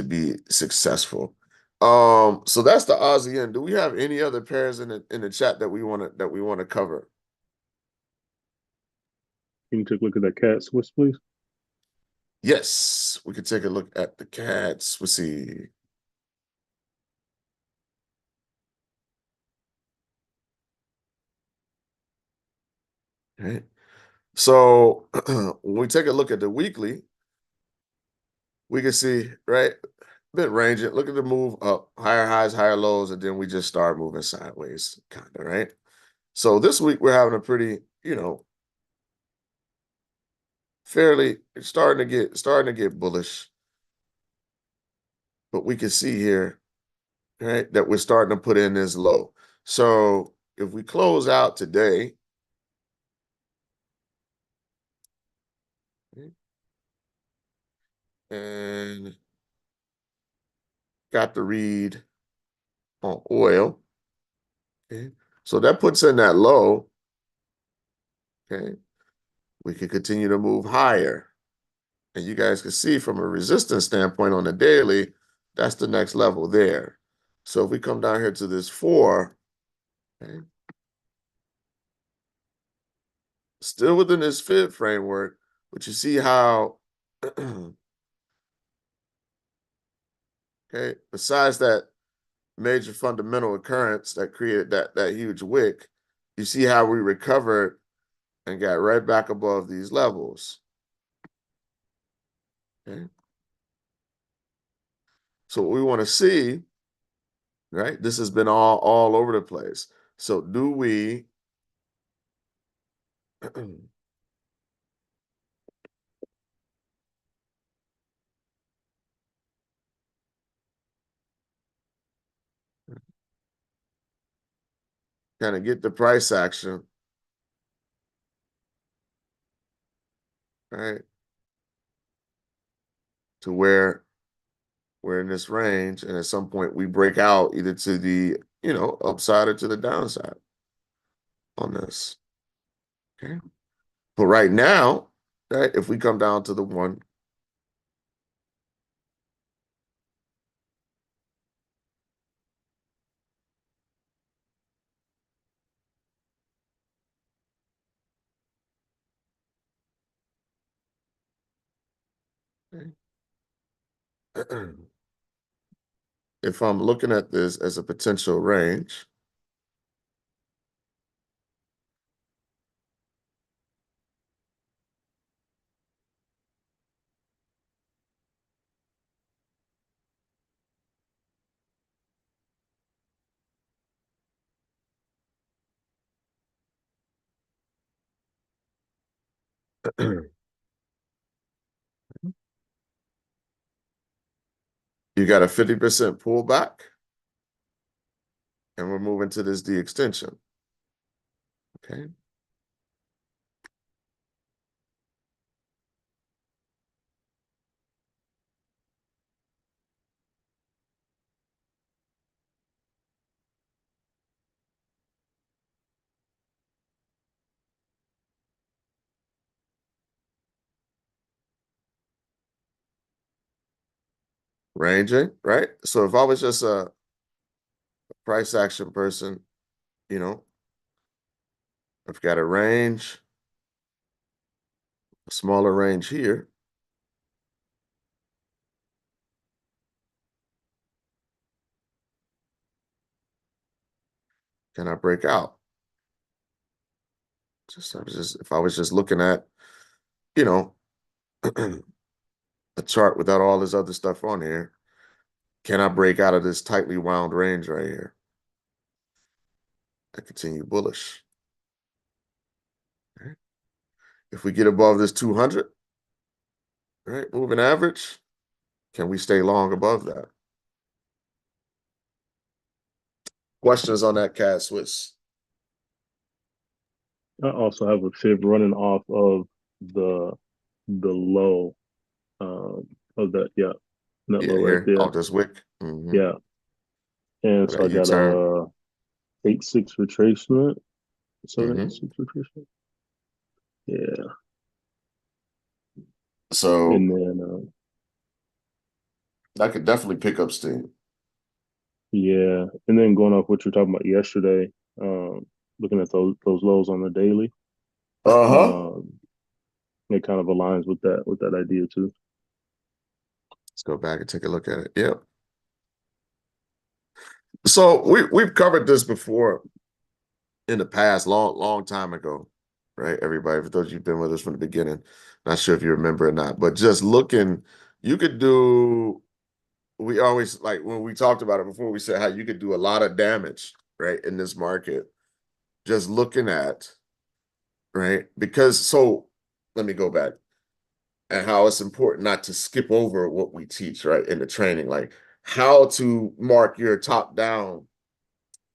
be successful. So that's the Aussie yen. Do we have any other pairs in the chat that we want to cover?
Can you take a look at that cat Swiss, please?
Yes, we can take a look at the cats. Let's see. Okay. So when we take a look at the weekly, we can see, right, a bit ranging. Look at the move up, higher highs, higher lows, and then we just start moving sideways, kind of, right? So this week we're having a pretty, fairly starting to get bullish. But we can see here, right, that we're starting to put in this low. So if we close out today, and got the read on oil, okay, so that puts in that low, okay, we can continue to move higher. And you guys can see from a resistance standpoint on the daily, that's the next level there. So if we come down here to this 4, okay, still within this fib framework, but you see how, okay, besides that major fundamental occurrence that created that huge wick, you see how we recovered and got right back above these levels. Okay. So what we want to see, right? This has been all over the place. So do we kind of get the price action, right, to where we're in this range, and at some point we break out either to the upside or to the downside on this. Okay. But right now, right, if we come down to the 1, okay. If I'm looking at this as a potential range, you got a 50% pullback, and we're moving to this de-extension. Okay. Ranging, right? So if I was just a price action person, I've got a range, a smaller range here. Can I break out? If I was just looking at, a chart without all this other stuff on here, can I break out of this tightly wound range right here? I continue bullish. Okay. If we get above this 200, right, moving average, can we stay long above that? Questions on that cat Swiss?
I also have a fib running off of the low of that, yeah, that
Yeah,
low right
here,
there.
off this wick. Mm-hmm.
Yeah. And
For
so
that
I got
U-turn.
a 8-6 retracement. 7-8-6
Mm-hmm.
retracement. Yeah.
So
And then
that could definitely pick up steam.
yeah. And then going off what you were talking about yesterday, looking at those lows on the daily.
Uh-huh.
Um it kind of aligns with that idea too.
Let's go back and take a look at it. Yep. So we've covered this before in the past, long time ago, right? Everybody, for those of you who've been with us from the beginning, not sure if you remember or not, but just looking, you could do. We always, like when we talked about it before, we said how you could do a lot of damage, right, in this market, just looking at, right? Because so let me go back and how it's important not to skip over what we teach, right, in the training, like how to mark your top down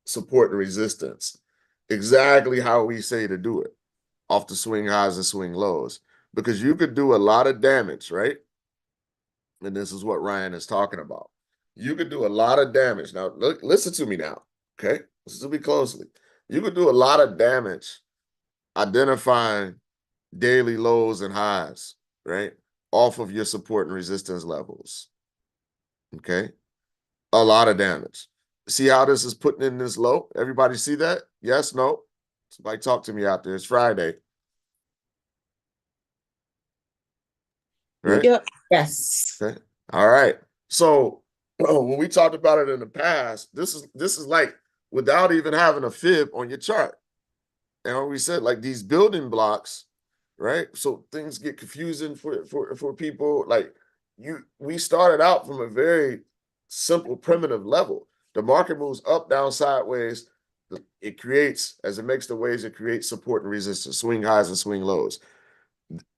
support and resistance, exactly how we say to do it, off the swing highs and swing lows, because you could do a lot of damage, right? And this is what Ryan is talking about. You could do a lot of damage. Now, look, listen to me now, okay? Listen to me closely. You could do a lot of damage identifying daily lows and highs, right? Off of your support and resistance levels, okay? A lot of damage. See how this is putting in this low? Everybody see that? Yes, no? Somebody talk to me out there. It's Friday, right?
Yep. Yes.
Okay. All right. So when we talked about it in the past, this is like without even having a fib on your chart. And we said like these building blocks, right? So things get confusing for people. Like we started out from a very simple primitive level. The market moves up, down, sideways. It creates, as it makes the waves, it creates support and resistance, swing highs and swing lows.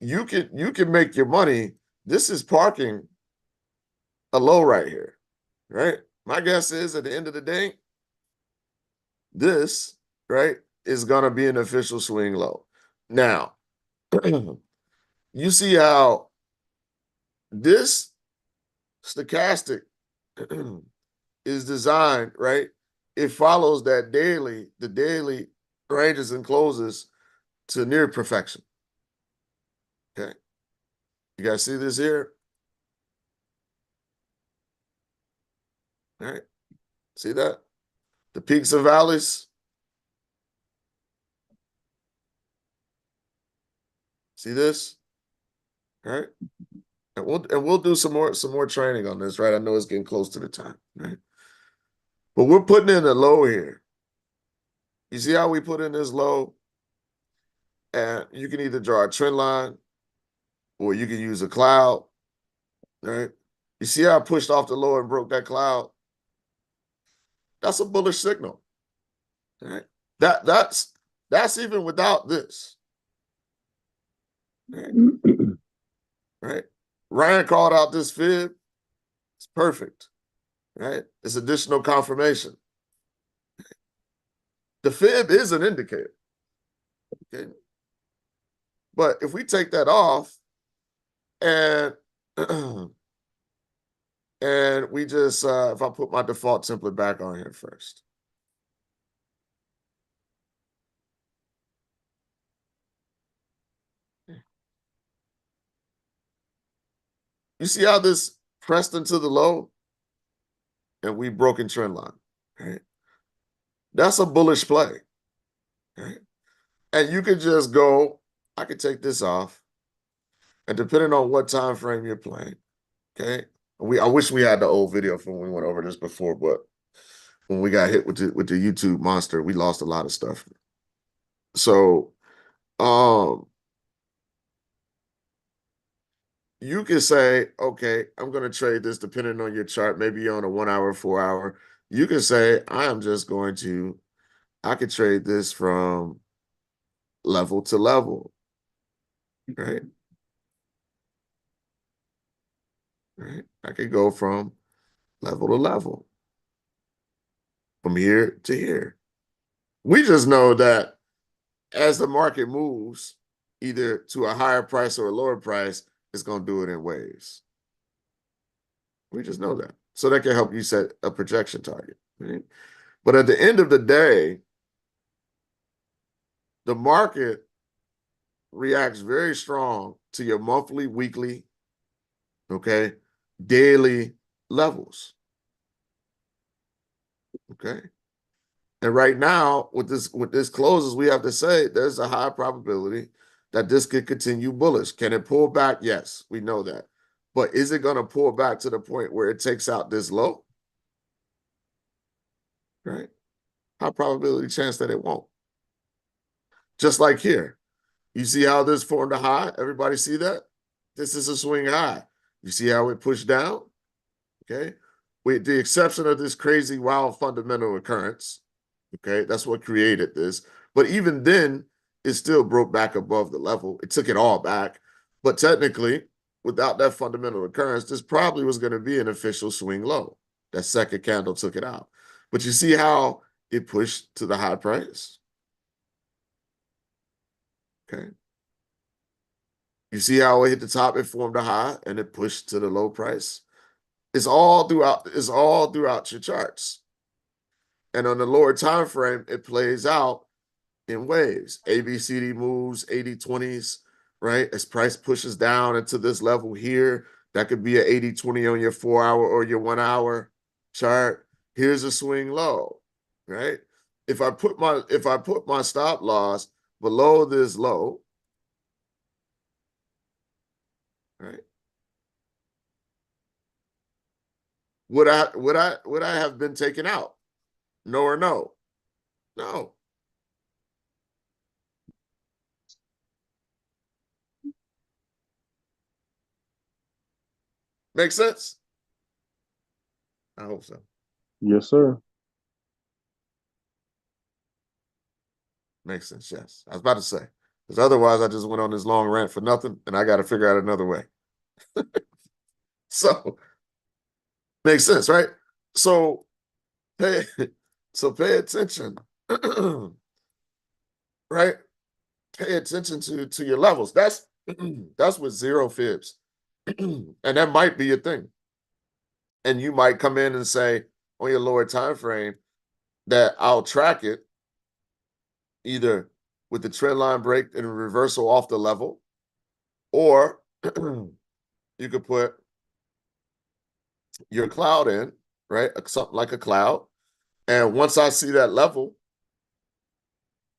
You can make your money. This is parking a low right here, right? My guess is at the end of the day, this, right, is going to be an official swing low. Now, you see how this stochastic is designed, right? It follows that the daily ranges and closes to near perfection. Okay. You guys see this here? All right. See that? The peaks and valleys. See this? All right. And we'll do some more training on this, right? I know it's getting close to the time, right? But we're putting in a low here. You see how we put in this low? And you can either draw a trend line or you can use a cloud, right? You see how I pushed off the low and broke that cloud? That's a bullish signal, right? That's even without this, right? Right? Ryan called out this fib. It's perfect, right? It's additional confirmation. The fib is an indicator, okay? But if we take that off and and we just if I put my default template back on here first. You see how this pressed into the low and we broken trend line, right? That's a bullish play, right? And you could just go, I could take this off, and depending on what time frame you're playing, okay? I wish we had the old video from when we went over this before, but when we got hit with the YouTube monster, we lost a lot of stuff. So you can say, okay, I'm going to trade this depending on your chart, maybe on a 1 hour, 4 hour. You can say, I could trade this from level to level, right? Right? I could go from level to level, from here to here. We just know that as the market moves, either to a higher price or a lower price, it's going to do it in waves. We just know that. So that can help you set a projection target, right? But at the end of the day, the market reacts very strong to your monthly, weekly, okay, daily levels. Okay. And right now, with this closes, we have to say there's a high probability that this could continue bullish. Can it pull back? Yes, we know that. But is it going to pull back to the point where it takes out this low? Right? High probability chance that it won't. Just like here. You see how this formed a high? Everybody see that? This is a swing high. You see how it pushed down? Okay. With the exception of this crazy, wild fundamental occurrence. Okay. That's what created this. But even then, it still broke back above the level. It took it all back. But technically, without that fundamental occurrence, this probably was going to be an official swing low. That second candle took it out. But you see how it pushed to the high price? Okay. You see how it hit the top, it formed a high, and it pushed to the low price. It's all throughout your charts. And on the lower time frame, it plays out in waves. ABCD moves, 80-20s, right? As price pushes down into this level here, that could be an 80-20 on your 4-hour or your 1-hour chart. Here's a swing low, right? If I put my stop loss below this low, right? Would I have been taken out? No or no? No. Make sense? I hope so.
Yes, sir.
Makes sense, yes. I was about to say. Because otherwise I just went on this long rant for nothing and I got to figure out another way. So makes sense, right? So pay attention. Right? Pay attention to your levels. That's with zero fibs. And that might be a thing. And you might come in and say on your lower time frame that I'll track it either with the trend line break and a reversal off the level, or you could put your cloud in, right? Something like a cloud. And once I see that level,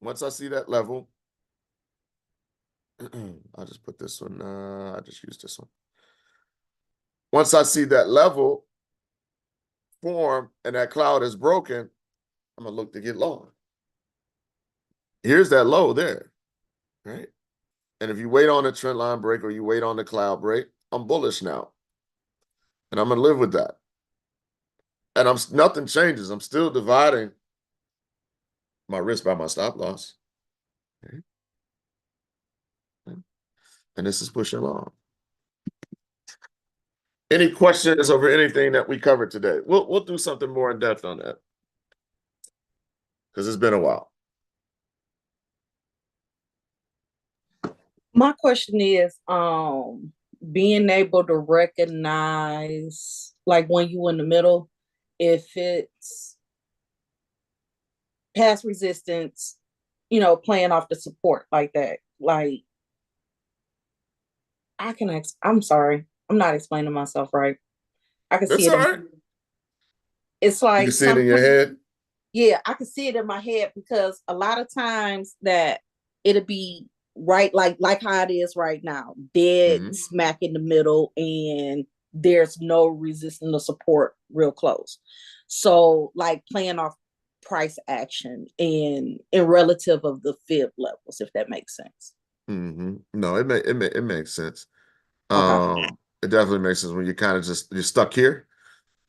I'll just put this one. I just used this one. Once I see that level form and that cloud is broken, I'm going to look to get long. Here's that low there, right? And if you wait on the trend line break or you wait on the cloud break, I'm bullish now. And I'm going to live with that. And nothing changes. I'm still dividing my risk by my stop loss. Okay. And this is pushing along. Any questions over anything that we covered today? We'll do something more in depth on that. Because it's been a while.
My question is, being able to recognize, like when you in the middle, if it's past resistance, playing off the support like that. Like, I'm sorry, I'm not explaining myself right. I can see
That's
it.
all right.
It's
You
like
can see it in your head.
Yeah, I can see it in my head because a lot of times that it'll be right like how it is right now, dead smack in the middle, and there's no resistance or support real close. So like playing off price action in relative of the fib levels, if that makes sense.
No, it makes sense.
Okay.
It definitely makes sense when you're kind of you're stuck here,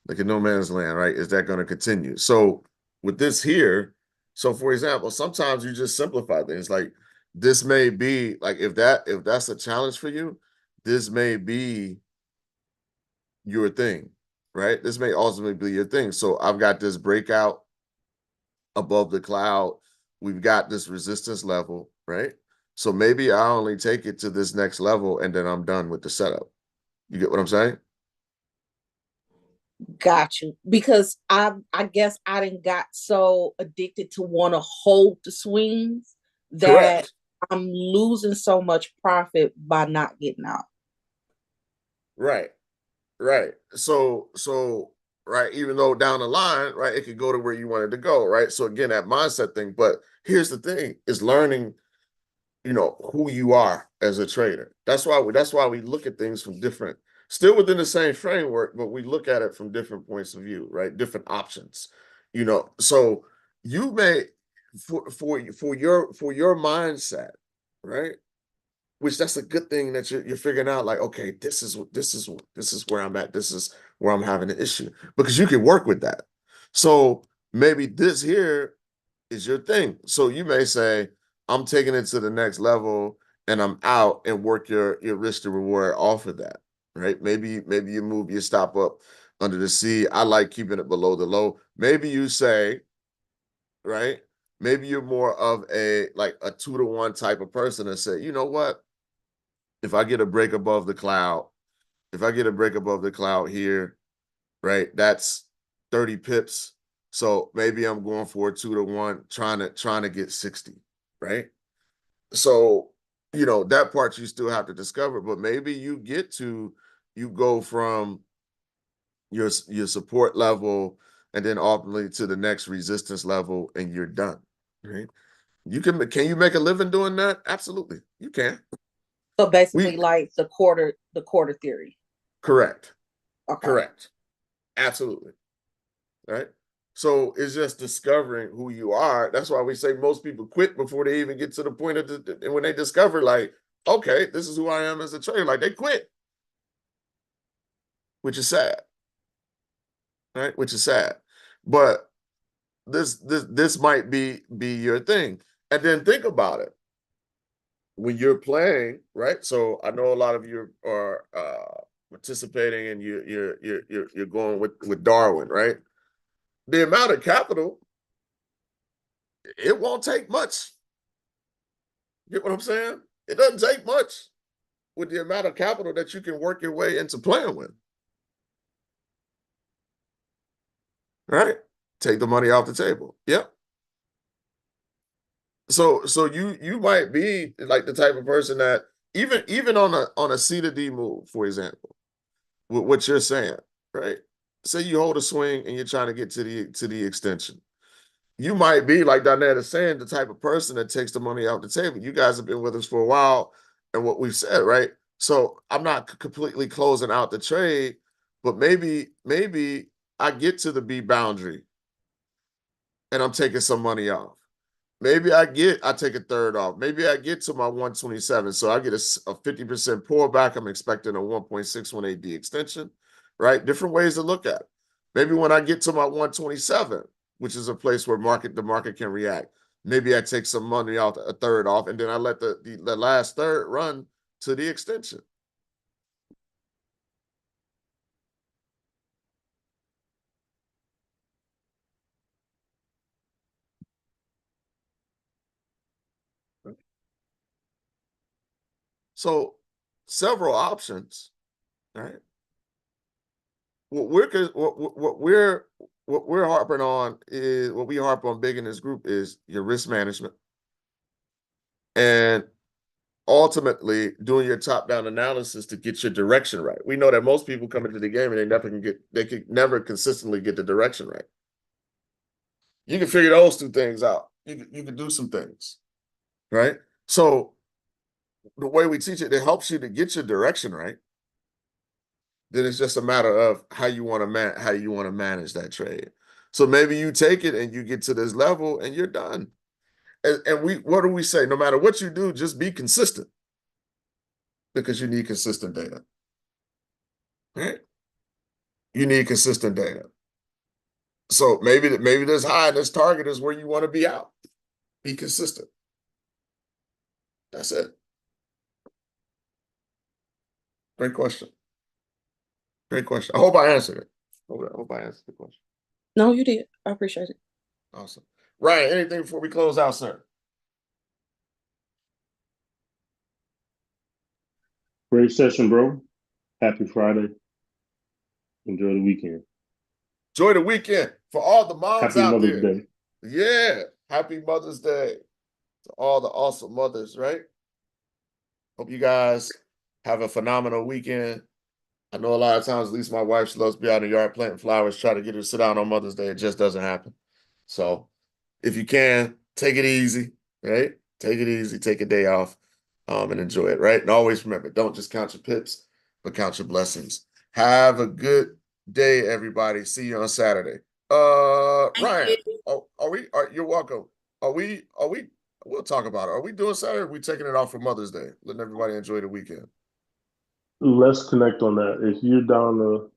like in no man's land, right? Is that going to continue? So with this here, so for example, sometimes you just simplify things. Like this may be like if that's a challenge for you, this may be your thing, right? This may ultimately be your thing. So I've got this breakout above the cloud. We've got this resistance level, right? So maybe I only take it to this next level and then I'm done with the setup. You get what I'm saying?
Got you. Because I guess I didn't got so addicted to want to hold the swings that
Correct.
I'm losing so much profit by not getting out.
Right. So right, even though down the line, right, it could go to where you wanted to go, right? So again, that mindset thing. But here's the thing: is learning who you are as a trader. That's why we look at things from different, still within the same framework, but we look at it from different points of view, right? Different options. So you may for your mindset, right? Which that's a good thing that you're figuring out, like, okay, this is where I'm at. This is where I'm having an issue, because you can work with that. So maybe this here is your thing. So you may say, I'm taking it to the next level and I'm out, and work your risk to reward off of that, right? Maybe you move your stop up under the C. I like keeping it below the low. Maybe you say, right? Maybe you're more of a 2-to-1 type of person and say, you know what? If I get a break above the cloud, here, right? That's 30 pips. So maybe I'm going for a 2-to-1, trying to get 60, right? So, that part you still have to discover, but maybe you go from your support level and then ultimately to the next resistance level, and you're done, right? Can you make a living doing that? Absolutely, you can.
So basically, like the quarter theory.
Correct.
Okay.
Correct. Absolutely. Right. So it's just discovering who you are. That's why we say most people quit before they even get to the point of and when they discover, like, okay, this is who I am as a trader, like, they quit, which is sad, right? Which is sad. But this might be your thing. And then think about it. When you're playing, right? So I know a lot of you are participating, and you're going with Darwin, right? The amount of capital, it won't take much. Get what I'm saying? It doesn't take much with the amount of capital that you can work your way into playing with. Right? Take the money off the table. Yep. So you might be like the type of person that even on a C to D move, for example, with what you're saying, right? Say you hold a swing and you're trying to get to the extension. You might be, like Donette is saying, the type of person that takes the money off the table. You guys have been with us for a while, and what we've said, right? So I'm not completely closing out the trade, but maybe I get to the B boundary and I'm taking some money off. Maybe I take a third off. Maybe I get to my 127. So I get a 50% pullback. I'm expecting a 1.618D extension, right? Different ways to look at it. Maybe when I get to my 127, which is a place where the market can react, maybe I take some money off, a third off, and then I let the last third run to the extension. So several options, right? What we're harping on is, what we harp on big in this group, is your risk management, and ultimately doing your top-down analysis to get your direction right. We know that most people come into the game and they can never consistently get the direction right. You can figure those two things out. You can do some things, right? So the way we teach it helps you to get your direction right. Then it's just a matter of how you want to manage that trade. So maybe you take it and you get to this level and you're done. And what do we say? No matter what you do, just be consistent, because you need consistent data. Right? You need consistent data. So maybe this high, this target is where you want to be out. Be consistent. That's it. Great question. Great question. I hope I answered it. I hope I answered the question.
No, you did. I appreciate it.
Awesome. Ryan, anything before we close out, sir?
Great session, bro. Happy Friday. Enjoy the weekend.
Enjoy the weekend for all the moms
Happy
out
Mother's
there.
Day.
Yeah. Happy Mother's Day to all the awesome mothers, right? Hope you guys have a phenomenal weekend. I know a lot of times, at least my wife, she loves to be out in the yard planting flowers, try to get her to sit down on Mother's Day. It just doesn't happen. So if you can, take it easy, right? Take it easy, take a day off, and enjoy it, right? And always remember, don't just count your pips, but count your blessings. Have a good day, everybody. See you on Saturday. Ryan, you're welcome. We'll talk about it. Are we doing Saturday? Or are we taking it off for Mother's Day? Letting everybody enjoy the weekend.
Let's connect on that. If you're down to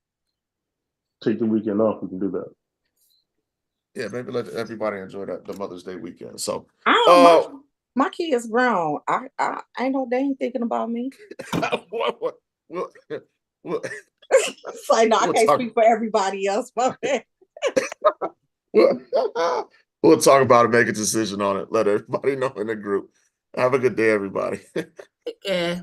take the weekend off, we can do that.
Yeah, maybe let everybody enjoy the Mother's Day weekend. So,
I don't know. My kids grown. I know they ain't thinking about me.
what?
It's like, no, I can't speak for everybody else.
We'll talk about it, make a decision on it. Let everybody know in the group. Have a good day, everybody.
Yeah.